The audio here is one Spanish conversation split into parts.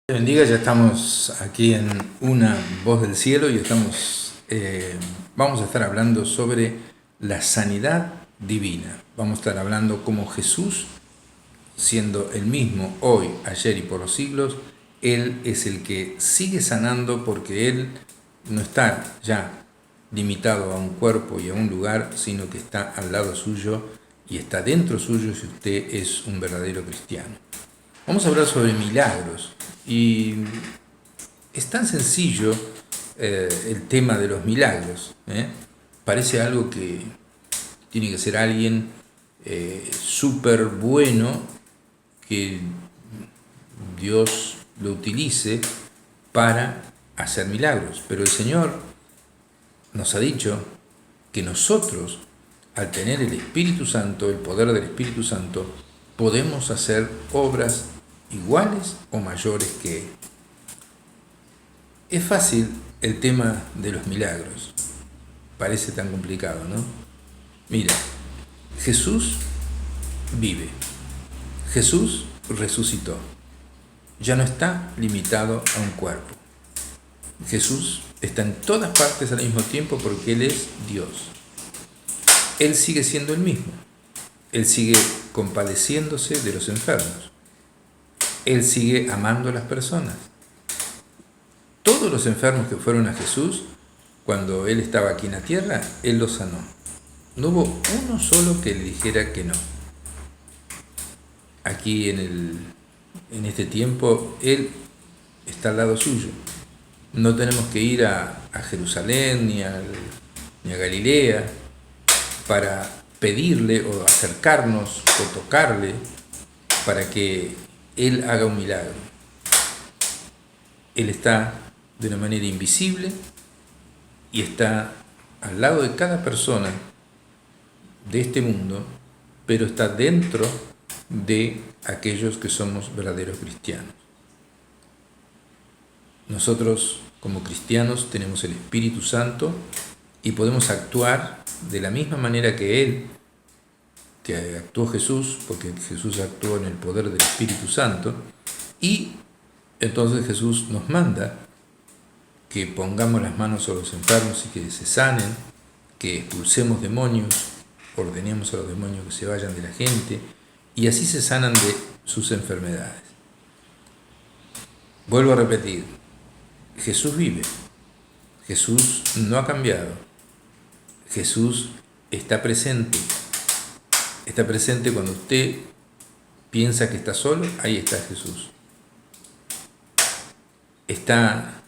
Te bendiga, ya estamos aquí en Una Voz del Cielo y vamos a estar hablando sobre la sanidad divina. Vamos a estar hablando cómo Jesús, siendo el mismo hoy, ayer y por los siglos, Él es el que sigue sanando porque Él no está ya limitado a un cuerpo y a un lugar, sino que está al lado suyo y está dentro suyo si usted es un verdadero cristiano. Vamos a hablar sobre milagros y es tan sencillo el tema de los milagros. Parece algo que tiene que ser alguien súper bueno, que Dios lo utilice para hacer milagros. Pero el Señor nos ha dicho que nosotros, al tener el Espíritu Santo, el poder del Espíritu Santo, podemos hacer obras iguales o mayores que Él. Es fácil el tema de los milagros, parece tan complicado, ¿no? Mira, Jesús vive, Jesús resucitó, ya no está limitado a un cuerpo. Jesús está en todas partes al mismo tiempo porque Él es Dios. Él sigue siendo el mismo, Él sigue compadeciéndose de los enfermos. Él sigue amando a las personas. Todos los enfermos que fueron a Jesús, cuando Él estaba aquí en la tierra, Él los sanó. No hubo uno solo que le dijera que no. Aquí en este tiempo, Él está al lado suyo. No tenemos que ir a Jerusalén ni a Galilea para pedirle o acercarnos o tocarle para que Él haga un milagro. Él está de una manera invisible y está al lado de cada persona de este mundo, pero está dentro de aquellos que somos verdaderos cristianos. Nosotros, como cristianos, tenemos el Espíritu Santo y podemos actuar de la misma manera que Él, que actuó Jesús, porque Jesús actuó en el poder del Espíritu Santo, y entonces Jesús nos manda que pongamos las manos sobre los enfermos y que se sanen, que expulsemos demonios, ordenemos a los demonios que se vayan de la gente, y así se sanan de sus enfermedades. Vuelvo a repetir, Jesús vive, Jesús no ha cambiado, Jesús está presente cuando usted piensa que está solo, ahí está Jesús. Está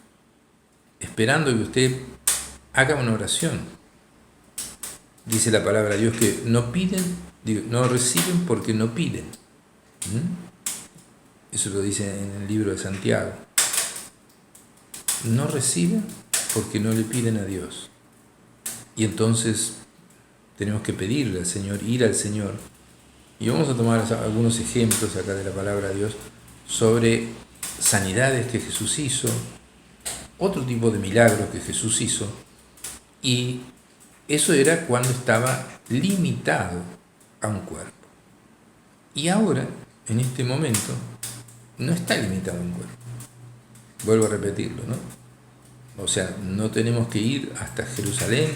esperando que usted haga una oración. Dice la palabra de Dios que no reciben porque no piden. Eso lo dice en el libro de Santiago. No reciben porque no le piden a Dios. Y entonces tenemos que pedirle al Señor, ir al Señor. Y vamos a tomar algunos ejemplos acá de la palabra de Dios sobre sanidades que Jesús hizo, otro tipo de milagros que Jesús hizo, y eso era cuando estaba limitado a un cuerpo. Y ahora, en este momento, no está limitado a un cuerpo. Vuelvo a repetirlo, ¿no? O sea, no tenemos que ir hasta Jerusalén,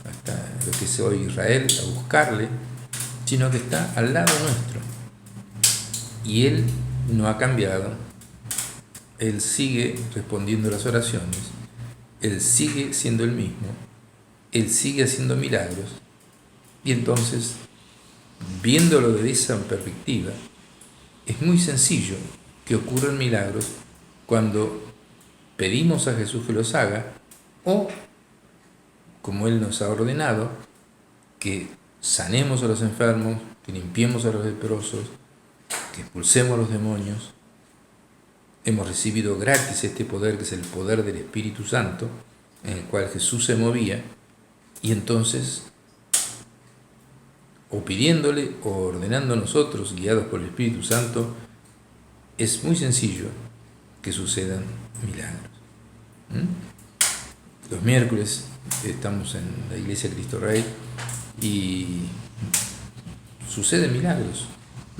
hasta lo que es hoy Israel, a buscarle, sino que está al lado nuestro. Y Él no ha cambiado. Él sigue respondiendo las oraciones, Él sigue siendo el mismo, Él sigue haciendo milagros, y entonces, viéndolo desde esa perspectiva, es muy sencillo que ocurran milagros cuando pedimos a Jesús que los haga, o, como Él nos ha ordenado, que sanemos a los enfermos, que limpiemos a los leprosos, que expulsemos a los demonios. Hemos recibido gratis este poder, que es el poder del Espíritu Santo, en el cual Jesús se movía, y entonces, o pidiéndole o ordenando a nosotros, guiados por el Espíritu Santo, es muy sencillo que sucedan milagros. Los miércoles estamos en la Iglesia Cristo Rey y suceden milagros.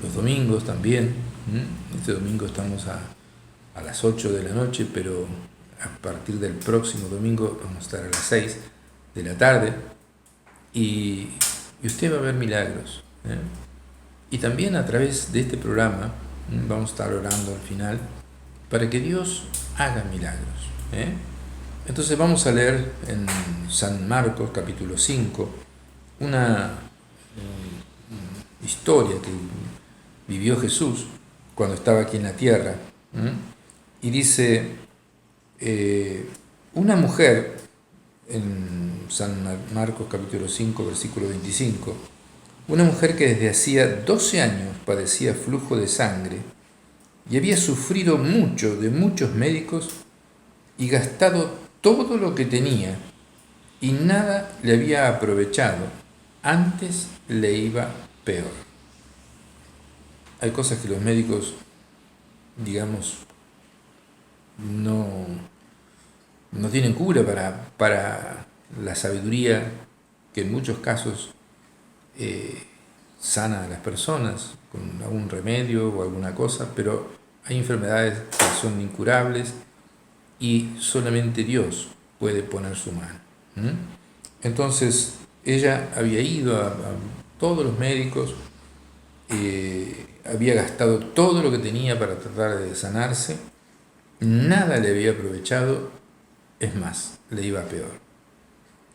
Los domingos también. Este domingo estamos a las 8 de la noche, pero a partir del próximo domingo vamos a estar a las 6 de la tarde y usted va a ver milagros. Y también a través de este programa vamos a estar orando al final para que Dios haga milagros. Entonces vamos a leer en San Marcos capítulo 5 una historia que vivió Jesús cuando estaba aquí en la tierra. Y dice, una mujer, en San Marcos capítulo 5 versículo 25, una mujer que desde hacía 12 años padecía flujo de sangre y había sufrido mucho de muchos médicos y gastado todo lo que tenía y nada le había aprovechado, antes le iba peor. Hay cosas que los médicos, digamos, no tienen cura para la sabiduría que en muchos casos sana a las personas con algún remedio o alguna cosa, pero hay enfermedades que son incurables y solamente Dios puede poner su mano. Entonces ella había ido a todos los médicos, había gastado todo lo que tenía para tratar de sanarse, nada le había aprovechado, es más, le iba peor.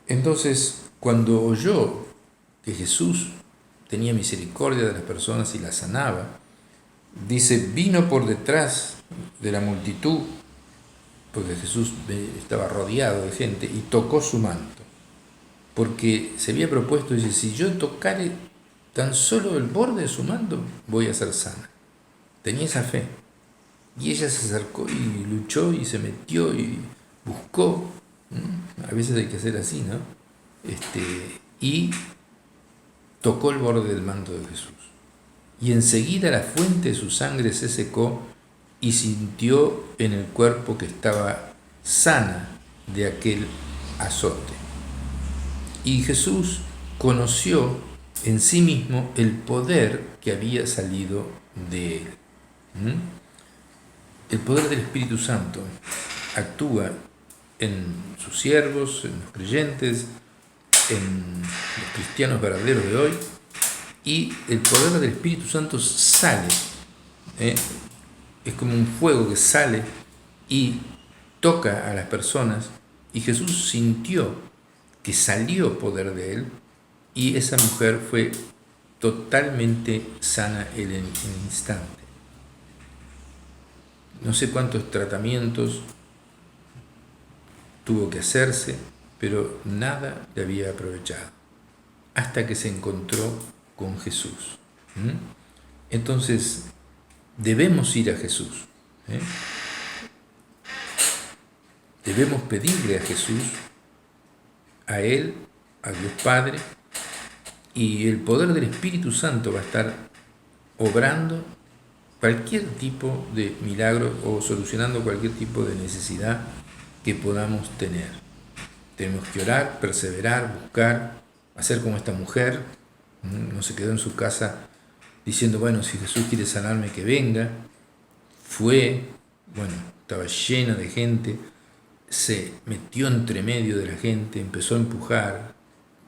Entonces, cuando oyó que Jesús tenía misericordia de las personas y las sanaba, dice, vino por detrás de la multitud, porque Jesús estaba rodeado de gente, y tocó su manto, porque se había propuesto, dice, si yo tocare tan solo el borde de su manto, voy a ser sana. Tenía esa fe. Y ella se acercó y luchó y se metió y buscó. A veces hay que hacer así, ¿no? Y tocó el borde del manto de Jesús. Y enseguida la fuente de su sangre se secó y sintió en el cuerpo que estaba sana de aquel azote. Y Jesús conoció en sí mismo el poder que había salido de él. El poder del Espíritu Santo actúa en sus siervos, en los creyentes, en los cristianos verdaderos de hoy, y el poder del Espíritu Santo sale. Es como un fuego que sale y toca a las personas, y Jesús sintió que salió poder de él, y esa mujer fue totalmente sana en el instante. No sé cuántos tratamientos tuvo que hacerse, pero nada le había aprovechado, hasta que se encontró con Jesús. Entonces, debemos ir a Jesús. Debemos pedirle a Jesús, a Él, a Dios Padre, y el poder del Espíritu Santo va a estar obrando cualquier tipo de milagro o solucionando cualquier tipo de necesidad que podamos tener. Tenemos que orar, perseverar, buscar, hacer como esta mujer. No se quedó en su casa diciendo, bueno, si Jesús quiere sanarme, que venga. Fue, bueno, estaba llena de gente, se metió entre medio de la gente, empezó a empujar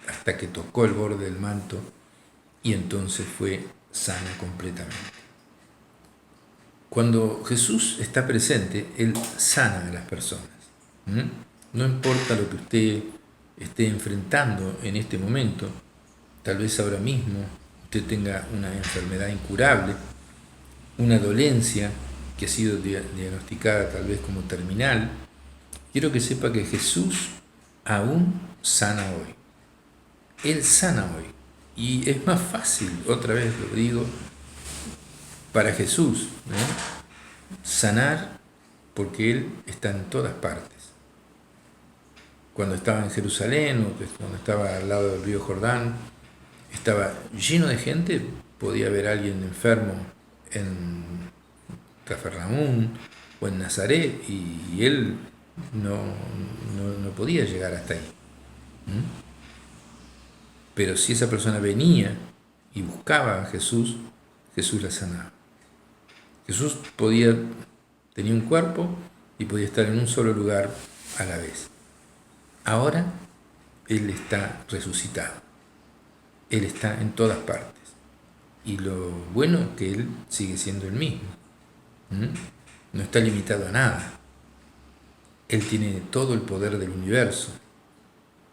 hasta que tocó el borde del manto y entonces fue sana completamente. Cuando Jesús está presente, Él sana a las personas. No importa lo que usted esté enfrentando en este momento, tal vez ahora mismo usted tenga una enfermedad incurable, una dolencia que ha sido diagnosticada tal vez como terminal. Quiero que sepa que Jesús aún sana hoy. Él sana hoy. Y es más fácil, otra vez lo digo, para Jesús sanar, porque Él está en todas partes. Cuando estaba en Jerusalén o cuando estaba al lado del río Jordán, estaba lleno de gente, podía haber alguien enfermo en Cafarnaúm o en Nazaret y Él no podía llegar hasta ahí. Pero si esa persona venía y buscaba a Jesús, Jesús la sanaba. Jesús podía Tenía un cuerpo y podía estar en un solo lugar a la vez. Ahora Él está resucitado. Él está en todas partes. Y lo bueno es que Él sigue siendo el mismo. No está limitado a nada. Él tiene todo el poder del universo.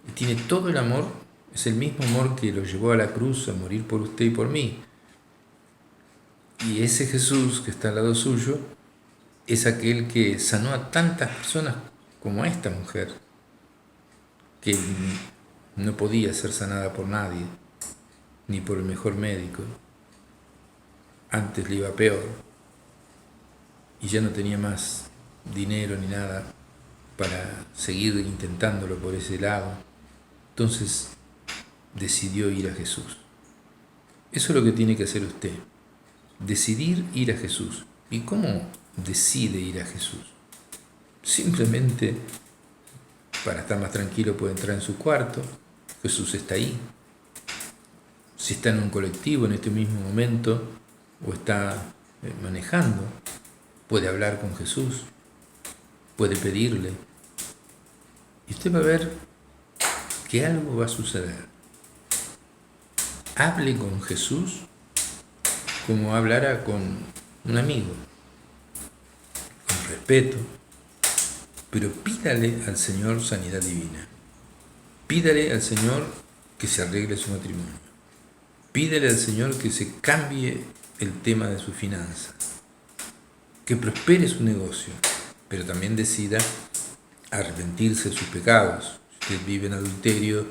Y tiene todo el amor. Es el mismo amor que lo llevó a la cruz a morir por usted y por mí. Y ese Jesús que está al lado suyo es aquel que sanó a tantas personas como a esta mujer, que no podía ser sanada por nadie, ni por el mejor médico. Antes le iba peor y ya no tenía más dinero ni nada para seguir intentándolo por ese lado. Entonces decidió ir a Jesús. Eso es lo que tiene que hacer usted, decidir ir a Jesús. ¿Y cómo decide ir a Jesús? Simplemente, para estar más tranquilo, puede entrar en su cuarto. Jesús está ahí. Si está en un colectivo en este mismo momento o está manejando, puede hablar con Jesús, puede pedirle. Y usted va a ver que algo va a suceder. Hable con Jesús como hablara con un amigo, con respeto, pero pídale al Señor sanidad divina. Pídale al Señor que se arregle su matrimonio. Pídale al Señor que se cambie el tema de su finanza, que prospere su negocio, pero también decida arrepentirse de sus pecados. Si usted vive en adulterio,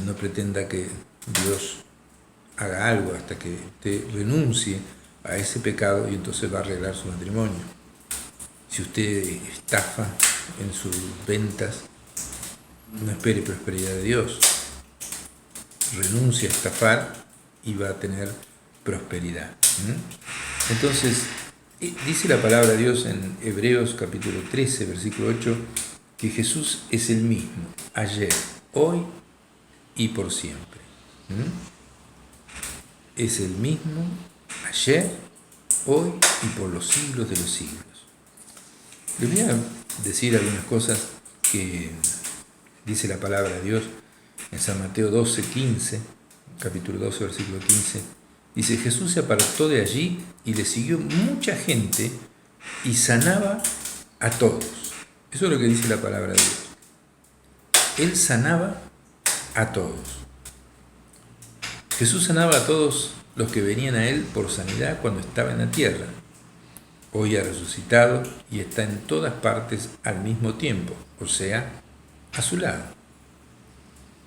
no pretenda que Dios haga algo hasta que usted renuncie a ese pecado y entonces va a arreglar su matrimonio. Si usted estafa en sus ventas, no espere prosperidad de Dios. Renuncia a estafar y va a tener prosperidad. Entonces, dice la palabra de Dios en Hebreos capítulo 13, versículo 8, que Jesús es el mismo, ayer, hoy y por siempre. Es el mismo ayer, hoy y por los siglos de los siglos. Les voy a decir algunas cosas que dice la palabra de Dios en San Mateo 12, 15, capítulo 12, versículo 15. Dice, Jesús se apartó de allí y le siguió mucha gente y sanaba a todos. Eso es lo que dice la palabra de Dios. Él sanaba a todos. Jesús sanaba a todos los que venían a Él por sanidad cuando estaba en la tierra. Hoy ha resucitado y está en todas partes al mismo tiempo, o sea, a su lado.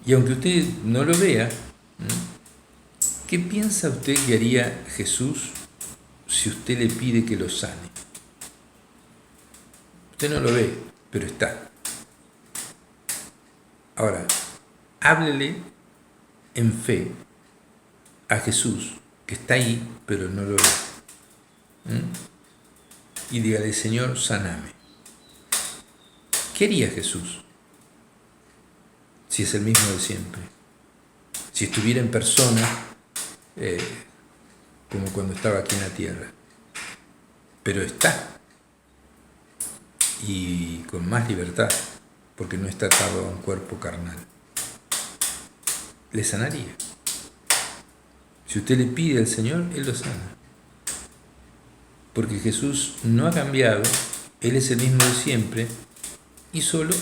Y aunque usted no lo vea, ¿qué piensa usted que haría Jesús si usted le pide que lo sane? Usted no lo ve, pero está. Ahora, háblele en fe a Jesús, que está ahí, pero no lo ve. Y dígale, Señor, saname. ¿Qué haría Jesús si es el mismo de siempre? Si estuviera en persona, como cuando estaba aquí en la tierra. Pero está. Y con más libertad, porque no está atado a un cuerpo carnal. Le sanaría. Si usted le pide al Señor, Él lo sana. Porque Jesús no ha cambiado, Él es el mismo de siempre, y solo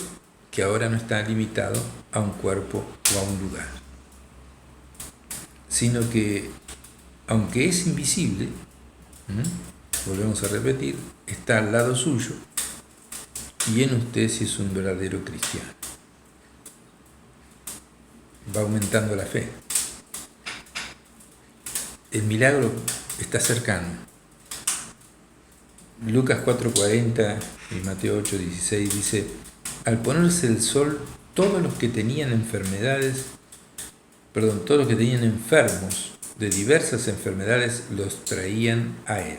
que ahora no está limitado a un cuerpo o a un lugar. Sino que, aunque es invisible, volvemos a repetir, está al lado suyo, y en usted si es un verdadero cristiano. Va aumentando la fe. El milagro está cercano. Lucas 4:40 y Mateo 8:16 dice, al ponerse el sol, todos los que tenían enfermos de diversas enfermedades los traían a Él.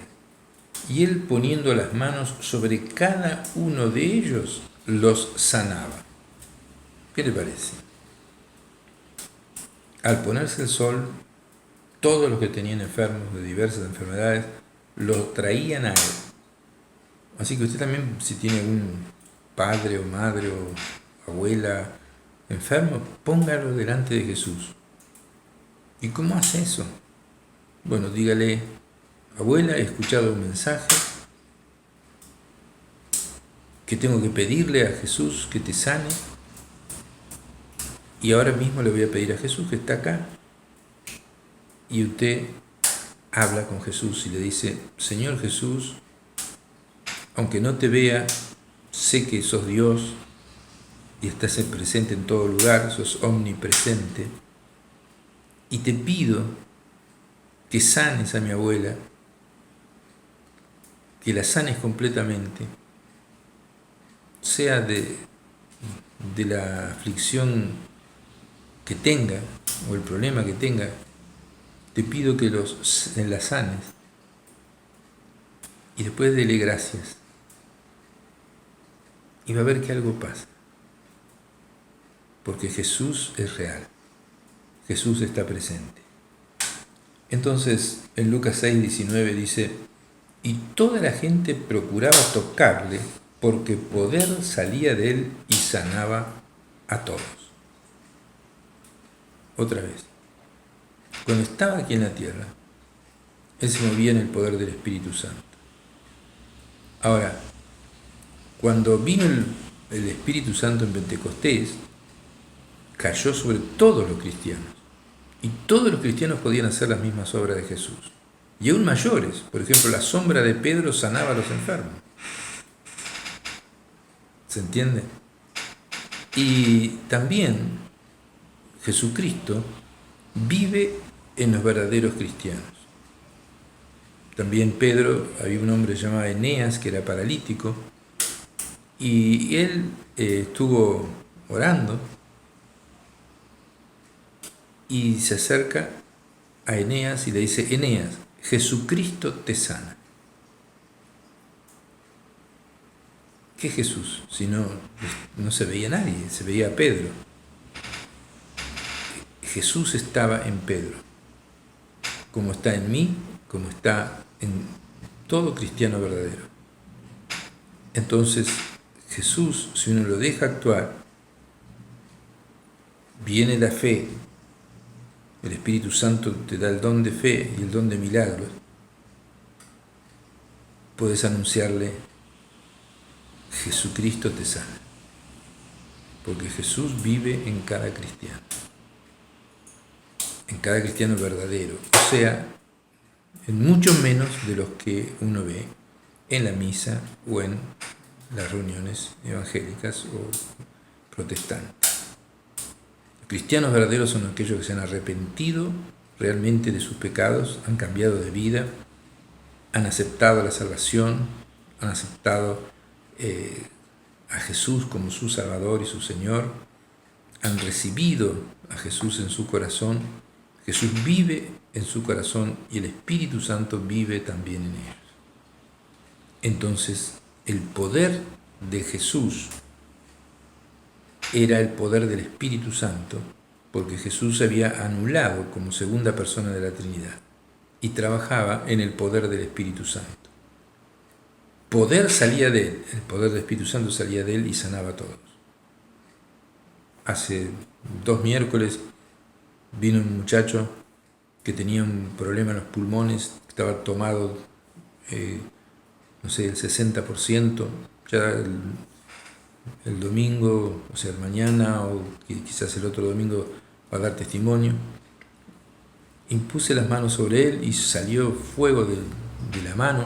Y Él, poniendo las manos sobre cada uno de ellos, los sanaba. ¿Qué le parece? Al ponerse el sol, todos los que tenían enfermos de diversas enfermedades los traían a Él. Así que usted también, si tiene algún padre o madre o abuela enfermo, póngalo delante de Jesús. ¿Y cómo hace eso? Bueno, dígale: abuela, he escuchado un mensaje que tengo que pedirle a Jesús que te sane, y ahora mismo le voy a pedir a Jesús que está acá. Y usted habla con Jesús y le dice: Señor Jesús, aunque no te vea, sé que sos Dios y estás presente en todo lugar, sos omnipresente, y te pido que sanes a mi abuela, que la sanes completamente, sea de la aflicción que tenga o el problema que tenga. Te pido que la sanes, y después dele gracias, y va a ver que algo pasa, porque Jesús es real, Jesús está presente. Entonces, en Lucas 6:19 dice: y toda la gente procuraba tocarle, porque poder salía de él y sanaba a todos. Otra vez, cuando estaba aquí en la tierra, él se movía en el poder del Espíritu Santo. Ahora, cuando vino el Espíritu Santo en Pentecostés, cayó sobre todos los cristianos, y todos los cristianos podían hacer las mismas obras de Jesús, y aún mayores. Por ejemplo, la sombra de Pedro sanaba a los enfermos. ¿Se entiende? Y también Jesucristo vive en los verdaderos cristianos. También Pedro, había un hombre llamado Eneas que era paralítico, y él estuvo orando, y se acerca a Eneas y le dice: Eneas, Jesucristo te sana. ¿Qué Jesús? Si no se veía nadie, se veía a Pedro. Jesús estaba en Pedro, como está en mí, como está en todo cristiano verdadero. Entonces, Jesús, si uno lo deja actuar, viene la fe, el Espíritu Santo te da el don de fe y el don de milagros, puedes anunciarle: Jesucristo te sana, porque Jesús vive en cada cristiano verdadero, o sea, en mucho menos de los que uno ve en la misa o en las reuniones evangélicas o protestantes. Los cristianos verdaderos son aquellos que se han arrepentido realmente de sus pecados, han cambiado de vida, han aceptado la salvación, han aceptado a Jesús como su Salvador y su Señor, han recibido a Jesús en su corazón. Jesús vive en su corazón y el Espíritu Santo vive también en ellos. Entonces, el poder de Jesús era el poder del Espíritu Santo, porque Jesús se había anulado como segunda persona de la Trinidad y trabajaba en el poder del Espíritu Santo. Poder salía de él, el poder del Espíritu Santo salía de él y sanaba a todos. Hace 2 miércoles vino un muchacho que tenía un problema en los pulmones, estaba tomado, el 60%, ya el domingo, o sea, mañana o quizás el otro domingo va a dar testimonio. Impuse las manos sobre él y salió fuego de la mano,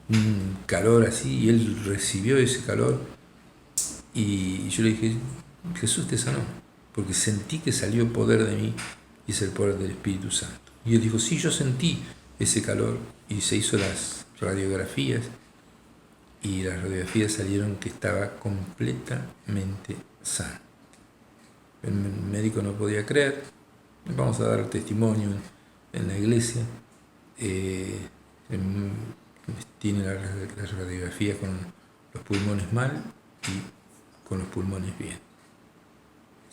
un calor así, y él recibió ese calor, y yo le dije: Jesús te sanó, porque sentí que salió poder de mí, y es el poder del Espíritu Santo. Y él dijo: sí, yo sentí ese calor, y se hizo las radiografías, y las radiografías salieron que estaba completamente sano. El médico no podía creer. Vamos a dar testimonio en la iglesia. Tiene las radiografías con los pulmones mal y con los pulmones bien.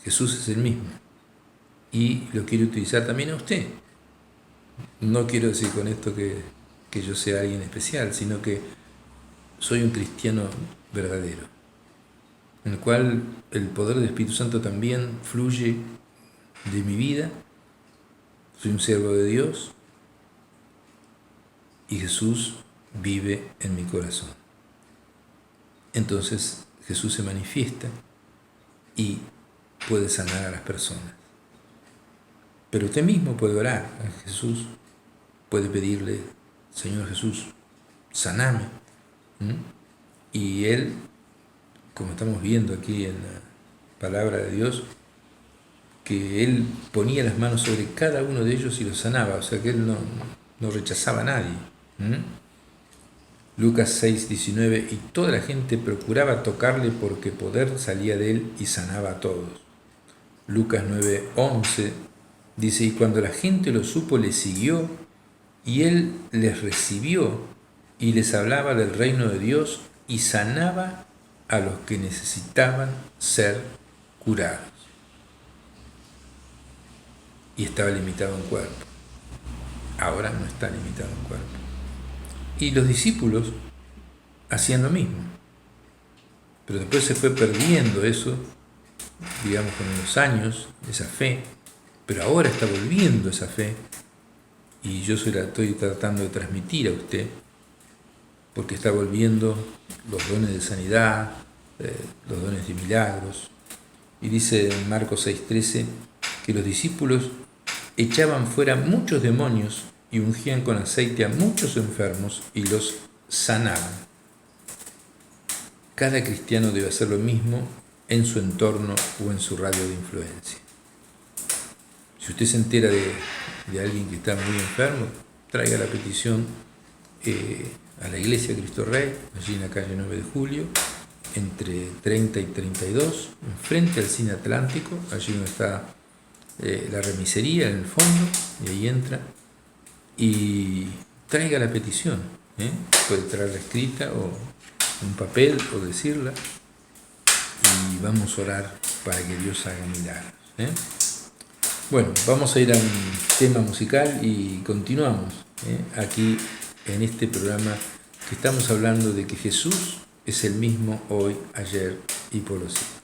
Jesús es el mismo y lo quiere utilizar también a usted. No quiero decir con esto que yo sea alguien especial, sino que soy un cristiano verdadero, en el cual el poder del Espíritu Santo también fluye de mi vida, soy un siervo de Dios y Jesús vive en mi corazón. Entonces Jesús se manifiesta y puede sanar a las personas. Pero usted mismo puede orar a Jesús, puede pedirle: Señor Jesús, saname. Y Él, como estamos viendo aquí en la palabra de Dios, que Él ponía las manos sobre cada uno de ellos y los sanaba, o sea que Él no rechazaba a nadie. Lucas 6, 19, y toda la gente procuraba tocarle porque poder salía de Él y sanaba a todos. Lucas 9, 11 dice: y cuando la gente lo supo, le siguió, y Él les recibió y les hablaba del reino de Dios y sanaba a los que necesitaban ser curados. Y estaba limitado en cuerpo. Ahora no está limitado en cuerpo. Y los discípulos hacían lo mismo. Pero después se fue perdiendo eso, digamos, con los años, esa fe. Pero ahora está volviendo esa fe. Y yo se la estoy tratando de transmitir a usted, porque está volviendo los dones de sanidad, los dones de milagros. Y dice en Marcos 6:13 que los discípulos echaban fuera muchos demonios y ungían con aceite a muchos enfermos y los sanaban. Cada cristiano debe hacer lo mismo en su entorno o en su radio de influencia. Si usted se entera de alguien que está muy enfermo, traiga la petición a la Iglesia Cristo Rey, allí en la calle 9 de Julio, entre 30 y 32, enfrente al Cine Atlántico, allí donde está la remisería en el fondo, y ahí entra, y traiga la petición. Puede traerla escrita o un papel o decirla, y vamos a orar para que Dios haga milagros. Bueno, vamos a ir a un tema musical y continuamos aquí en este programa que estamos hablando de que Jesús es el mismo hoy, ayer y por los siglos.